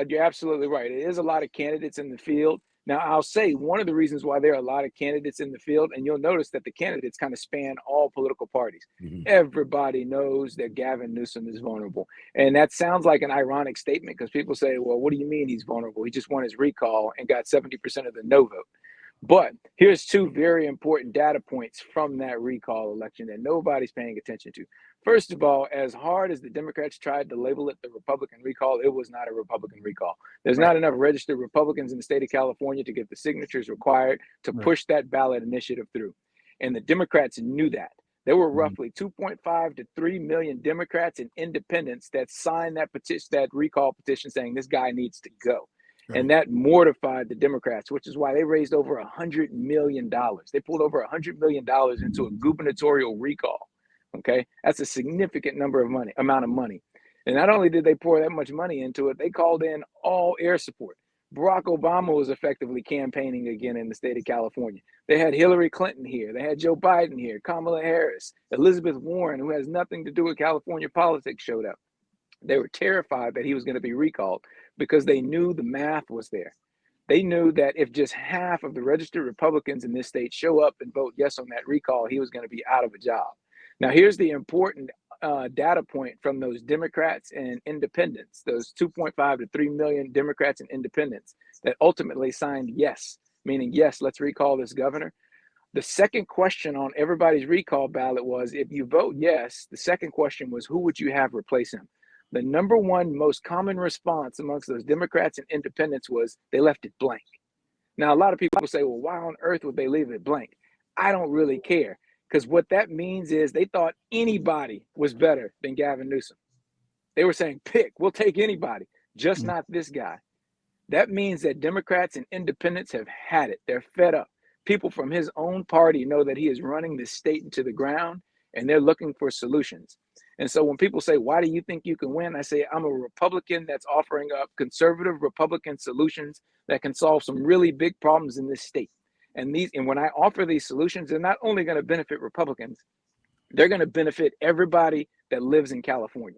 You're absolutely right. It is a lot of candidates in the field. Now, I'll say one of the reasons why there are a lot of candidates in the field, and you'll notice that the candidates kind of span all political parties. Hmm. Everybody knows that Gavin Newsom is vulnerable. And that sounds like an ironic statement because people say, well, what do you mean he's vulnerable? He just won his recall and got 70% of the no vote. But here's two very important data points from that recall election that nobody's paying attention to. First of all, as hard as the Democrats tried to label it the Republican recall, it was not a Republican recall. There's Right. not enough registered Republicans in the state of California to get the signatures required to Right. push that ballot initiative through. And the Democrats knew that. There were Hmm. roughly 2.5 to 3 million Democrats and independents that signed that petition, that recall petition saying this guy needs to go. And Right. that mortified the Democrats, which is why they raised over $100 million. They pulled over $100 million into a gubernatorial recall. Okay, that's a significant amount of money. And not only did they pour that much money into it, they called in all air support. Barack Obama was effectively campaigning again in the state of California. They had Hillary Clinton here. They had Joe Biden here, Kamala Harris, Elizabeth Warren, who has nothing to do with California politics, showed up. They were terrified that he was going to be recalled because they knew the math was there. They knew that if just half of the registered Republicans in this state show up and vote yes on that recall, he was going to be out of a job. Now, here's the important data point from those Democrats and independents, those 2.5 to 3 million Democrats and independents that ultimately signed yes, meaning yes, let's recall this governor. The second question on everybody's recall ballot was if you vote yes, the second question was who would you have replace him? The number one most common response amongst those Democrats and independents was they left it blank. Now, a lot of people say, well, why on earth would they leave it blank? I don't really care because what that means is they thought anybody was better than Gavin Newsom. They were saying, pick, we'll take anybody, just Mm. not this guy. That means that Democrats and independents have had it. They're fed up. People from his own party know that he is running this state into the ground and they're looking for solutions. And so when people say, why do you think you can win? I say, I'm a Republican that's offering up conservative Republican solutions that can solve some really big problems in this state. And when I offer these solutions, they're not only going to benefit Republicans, they're going to benefit everybody that lives in California.